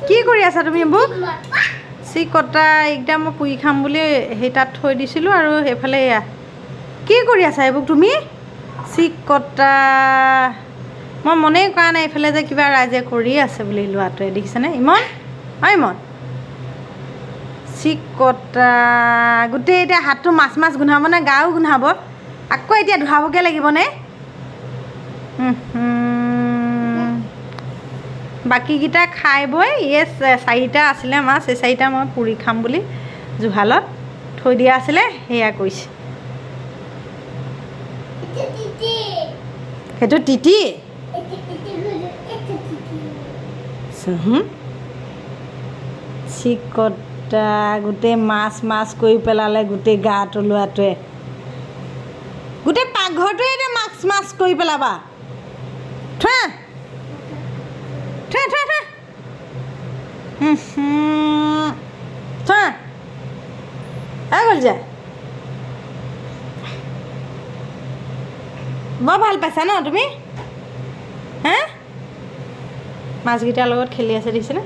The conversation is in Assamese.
কি কৰি আছা তুমি বুক চিকটা একদম মই পুৰি খাম বুলি সেই তাত থৈ দিছিলোঁ আৰু সেইফালে এয়া কি কৰি আছা এইবোৰ তুমি চিকটা মই মনেই কৰা নাই এইফালে যে কিবা ৰাইজে কৰি আছে বুলি লোৱাটোৱে দেখিছেনে ইমন ইমন চিকটা গোটেই এতিয়া হাতটো মাছ মাছ গোন্ধাব নে গাও গোন্ধাব আকৌ এতিয়া ধুৱাবগৈ লাগিবনে বাকীকেইটা খাই বৈ চাৰিটা আছিলে মাছ এই চাৰিটা মই পুৰি খাম বুলি জুহালত থৈ দিয়া আছিলে সেয়া কৰিছে সেইটো তিতি চিকটা গোটেই মাছ মাছ কৰি পেলালে গোটেই গা তলুৱাটোৱে গোটেই পাকঘৰটোৱে এতিয়া মাছ মাছ কৰি পেলাবা থোৱা থোৱা থোৱা থোৱা থোৱা গ'ল যায় বৰ ভাল পাইছা ন তুমি হা মাছকেইটাৰ লগত খেলি আছে দেখিছেনে